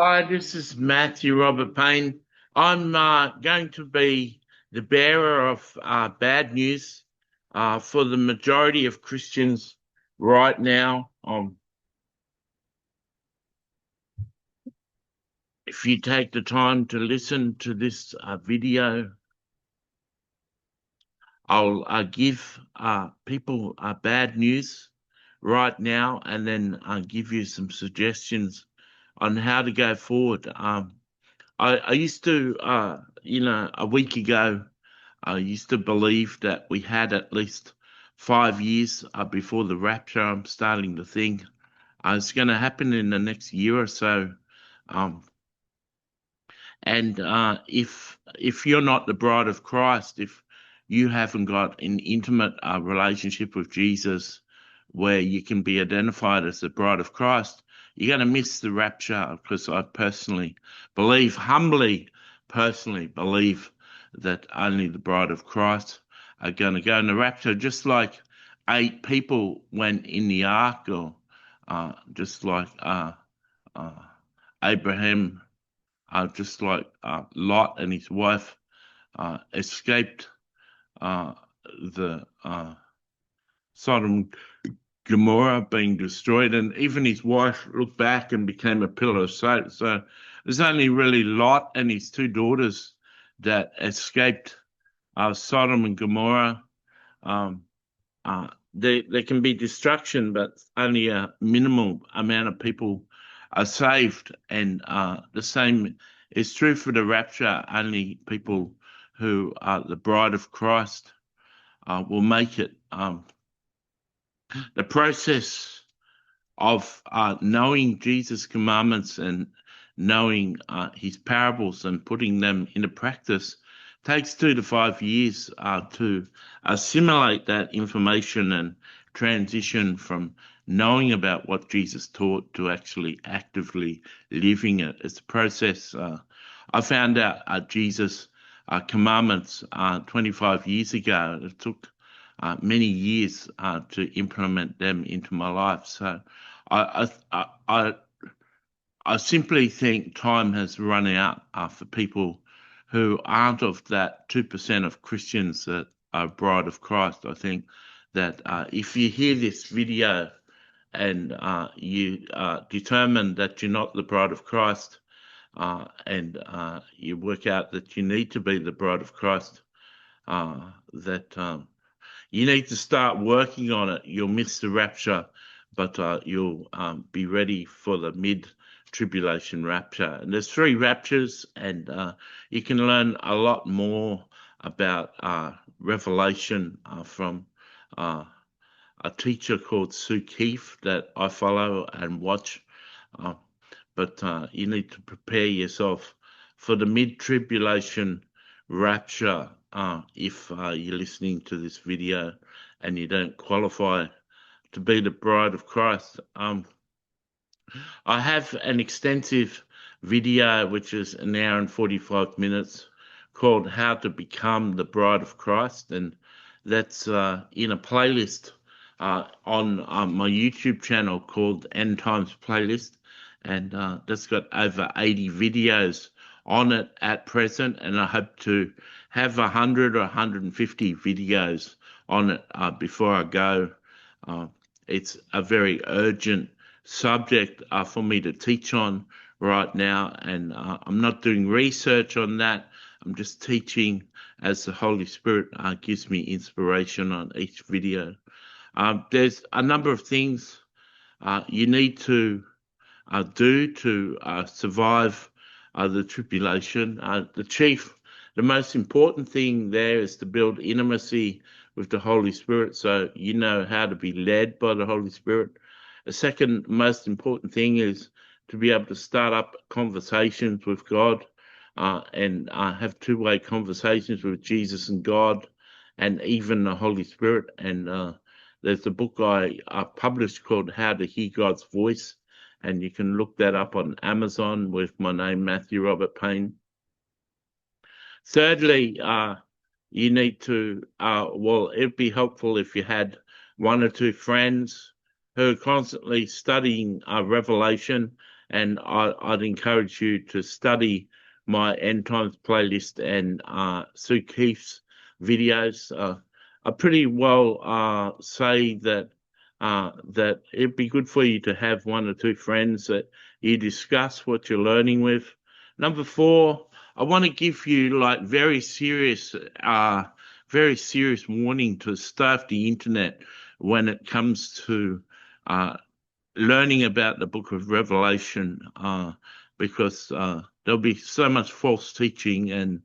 Hi, this is Matthew Robert Payne. I'm going to be the bearer of bad news for the majority of Christians right now. If you take the time to listen to this video, I'll give people bad news right now and then give you some suggestions on how to go forward. I used to, a week ago, I used to believe that we had at least 5 years before the rapture. I'm starting to think it's going to happen in the next year or so. Um, and if you're not the bride of Christ, if you haven't got an intimate relationship with Jesus, where you can be identified as the bride of Christ, you're going to miss the rapture. Because I personally believe, humbly, personally believe that only the bride of Christ are going to go in the rapture, just like 8 people went in the ark, or just like uh, Abraham, just like Lot and his wife escaped uh, the Sodom and Gomorrah being destroyed, and even his wife looked back and became a pillar of salt. So there's only really Lot and his 2 daughters that escaped Sodom and Gomorrah. Um, there can be destruction, but only a minimal amount of people are saved. And the same is true for the rapture. Only people who are the bride of Christ will make it. The process of knowing Jesus' commandments and knowing his parables and putting them into practice takes 2 to 5 years to assimilate that information and transition from knowing about what Jesus taught to actually actively living it. It's a process. I found out Jesus' commandments 25 years ago. It took many years to implement them into my life. So I simply think time has run out for people who aren't of that 2% of Christians that are bride of Christ. I think that if you hear this video and you determine that you're not the bride of Christ, and you work out that you need to be the bride of Christ, that you need to start working on it. You'll miss the rapture, but you'll be ready for the mid-tribulation rapture. And there's 3 raptures, and you can learn a lot more about Revelation from uh, a teacher called Sue Keefe that I follow and watch. Uh, but you need to prepare yourself for the mid-tribulation rapture if you're listening to this video and you don't qualify to be the bride of Christ. I have an extensive video, which is an hour and 45 minutes, called How to Become the Bride of Christ. And that's in a playlist on my YouTube channel called End Times Playlist. And that's got over 80 videos on it at present. And I hope to have 100 or 150 videos on it before I go. Uh, it's a very urgent subject for me to teach on right now, and I'm not doing research on that. I'm just teaching as the Holy Spirit gives me inspiration on each video. There's a number of things you need to do to survive the tribulation. The most important thing there is to build intimacy with the Holy Spirit, so you know how to be led by the Holy Spirit. The second most important thing is to be able to start up conversations with God and have two-way conversations with Jesus and God and even the Holy Spirit. And there's a book I published called How to Hear God's Voice, and you can look that up on Amazon with my name, Matthew Robert Payne. Thirdly, you need to, well, it'd be helpful if you had 1 or 2 friends who are constantly studying Revelation and I'd encourage you to study my End Times playlist and Sue Keith's videos. I pretty well say that it'd be good for you to have one or two friends that you discuss what you're learning with. Number four, I want to give you like very serious warning to stay off the internet when it comes to uh, learning about the book of Revelation, because there'll be so much false teaching. And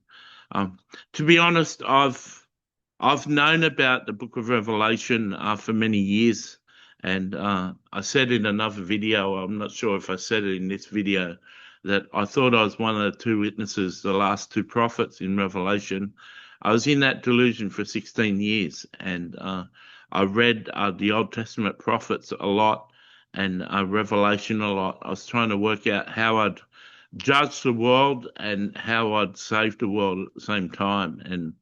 to be honest, I've known about the book of Revelation for many years, and I said in another video, I'm not sure if I said it in this video, that I thought I was one of the two witnesses, the last two prophets in Revelation. I was in that delusion for 16 years, and I read the Old Testament prophets a lot and Revelation a lot. I was trying to work out how I'd judge the world and how I'd save the world at the same time. And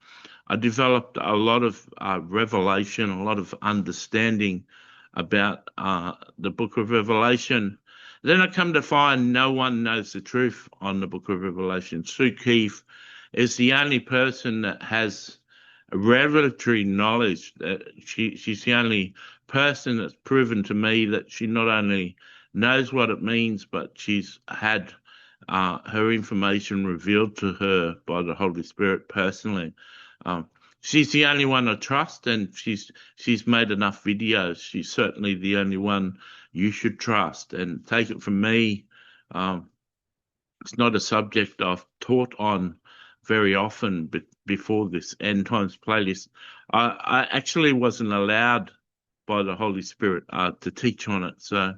I developed a lot of revelation, a lot of understanding about the book of Revelation. Then I come to find no one knows the truth on the book of Revelation. Sue Keith is the only person that has revelatory knowledge. She's the only person that's proven to me that she not only knows what it means, but she's had her information revealed to her by the Holy Spirit personally. She's the only one I trust, and she's made enough videos. She's certainly the only one you should trust. And take it from me, it's not a subject I've taught on very often, but before this End Times playlist, I actually wasn't allowed by the Holy Spirit to teach on it. So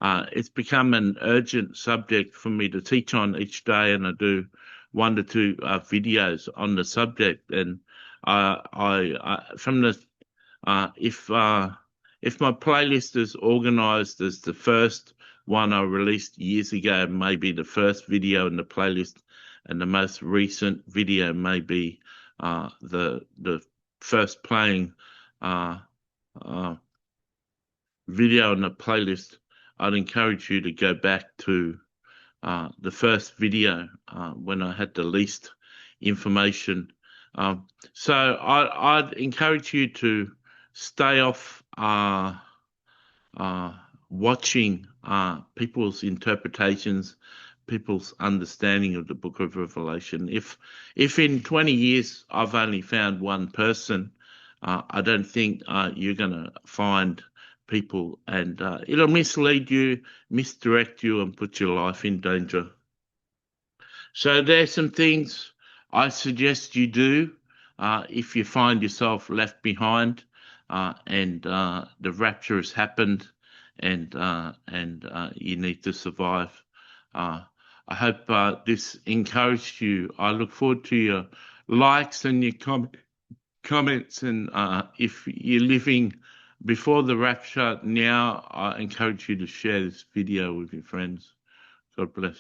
it's become an urgent subject for me to teach on each day, and I do 1 to 2 videos on the subject. And from the if my playlist is organized as the first one I released years ago, maybe the first video in the playlist, and the most recent video may be the first playing video in the playlist. I'd encourage you to go back to the first video when I had the least information. So I'd encourage you to stay off watching people's interpretations, people's understanding of the book of Revelation. If in 20 years I've only found one person, I don't think you're going to find people, and it'll mislead you, misdirect you, and put your life in danger. So there's some things I suggest you do if you find yourself left behind and the rapture has happened, and you need to survive. I hope this encouraged you. I look forward to your likes and your comments, and if you're living before the rapture now, I encourage you to share this video with your friends. God bless.